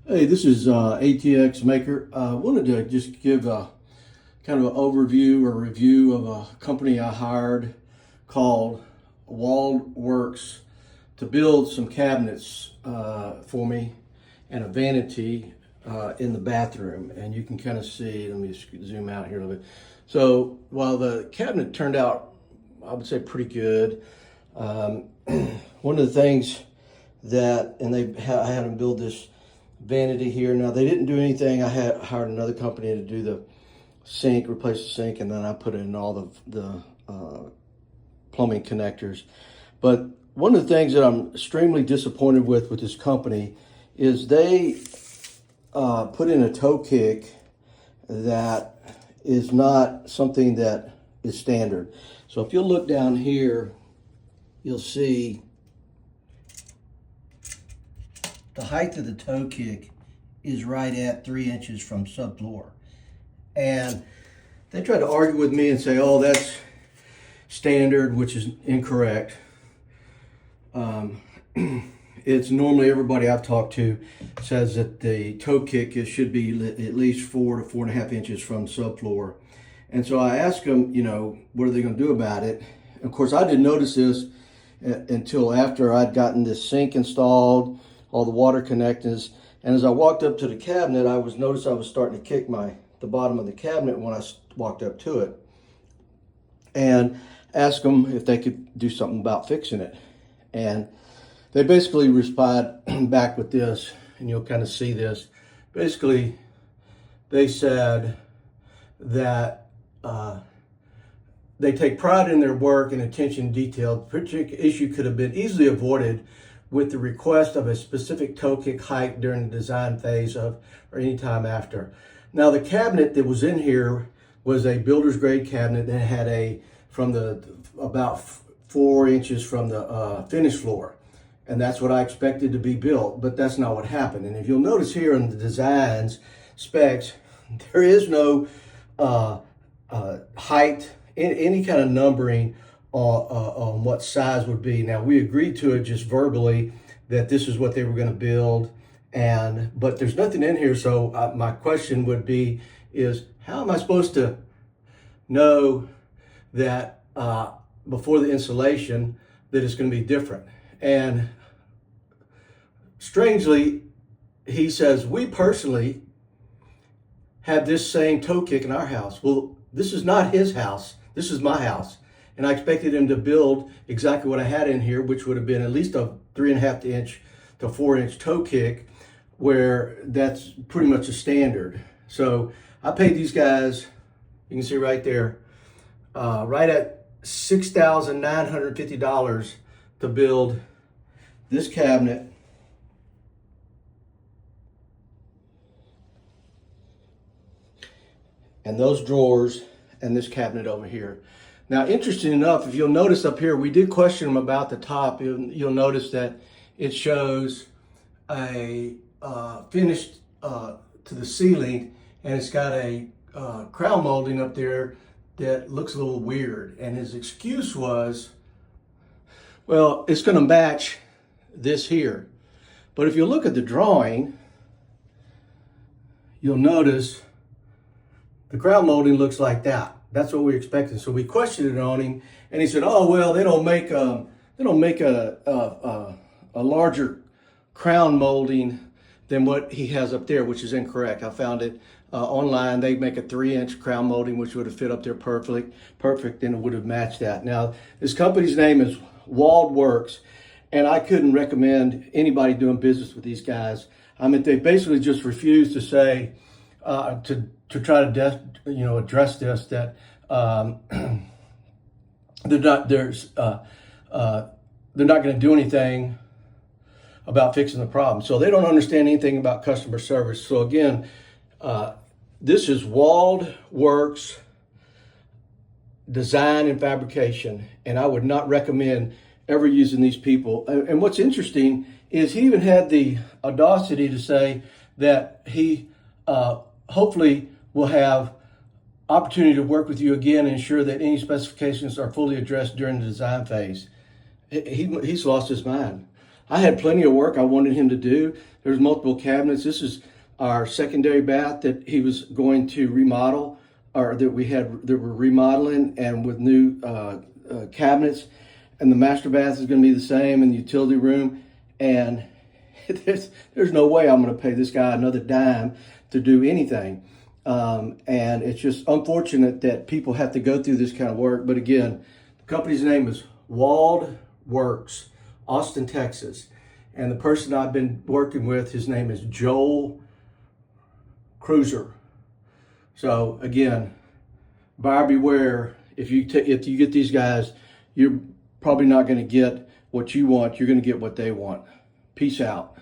Hey, this is ATX Maker. I wanted to just give a kind of an overview or review of a company I hired called Wald Wrex to build some cabinets for me and a vanity in the bathroom. And you can kind of see, let me just zoom out here a little bit. So while the cabinet turned out, I would say pretty good, um, one of the things I had them build this vanity here. Now they didn't do anything. I had hired another company to do the sink, replace the sink, and then I put in all the plumbing connectors. But one of the things that I'm extremely disappointed with this company is they put in a toe kick that is not something that is standard. So if you'll look down here, you'll see the height of the toe kick is right at 3 inches from subfloor. And they tried to argue with me and say, oh, that's standard, which is incorrect. It's normally everybody I've talked to says that the toe kick should be at least 4 to 4.5 inches from subfloor. And so I asked them, what are they going to do about it? Of course, I didn't notice this until after I'd gotten this sink installed, all the water connectors. And as I walked up to the cabinet, I was starting to kick the bottom of the cabinet when I walked up to it, and asked them if they could do something about fixing it. And they basically responded back with this, and you'll kind of see this. Basically, they said that they take pride in their work and attention to detail. The particular issue could have been easily avoided with the request of a specific toe kick height during the design phase or any time after. Now the cabinet that was in here was a builder's grade cabinet that had about 4 inches from the finished floor. And that's what I expected to be built, but that's not what happened. And if you'll notice here in the designs specs, there is no height, any kind of numbering on what size would be. Now we agreed to it just verbally that this is what they were going to build, but there's nothing in here. So my question would be is how am I supposed to know that before the installation that it's going to be different? And strangely, he says, we personally have this same toe kick in our house. Well, this is not his house. This is my house. And I expected him to build exactly what I had in here, which would have been at least a 3.5 inch to 4 inch toe kick, where that's pretty much a standard. So I paid these guys, you can see right there, right at $6,950 to build this cabinet. And those drawers and this cabinet over here. Now, interesting enough, if you'll notice up here, we did question them about the top. You'll notice that it shows a finished to the ceiling, and it's got a crown molding up there that looks a little weird. And his excuse was, well, it's going to match this here. But if you look at the drawing, you'll notice the crown molding looks like that. That's what we expected. So we questioned it on him, and he said, "Oh well, they don't make a larger crown molding than what he has up there," which is incorrect. I found it online. They make a 3 inch crown molding, which would have fit up there perfect, and it would have matched that. Now, this company's name is Wald Wrex, and I couldn't recommend anybody doing business with these guys. I mean, they basically just refused to say to try to address this, that they're not going to do anything about fixing the problem. So they don't understand anything about customer service. So again, this is Wald Wrex Design and Fabrication, and I would not recommend ever using these people. And what's interesting is he even had the audacity to say that he hopefully will have opportunity to work with you again and ensure that any specifications are fully addressed during the design phase. He's lost his mind. I had plenty of work I wanted him to do. There's multiple cabinets. This is our secondary bath that he was going to remodel, or that we're remodeling, and with new cabinets. And the master bath is going to be the same, and the utility room. And there's no way I'm going to pay this guy another dime to do anything. And it's just unfortunate that people have to go through this kind of work. But again, the company's name is Wald Wrex, Austin, Texas. And the person I've been working with, his name is Joel Cruiser. So again, buyer beware. If you get these guys, you're probably not going to get what you want. You're going to get what they want. Peace out.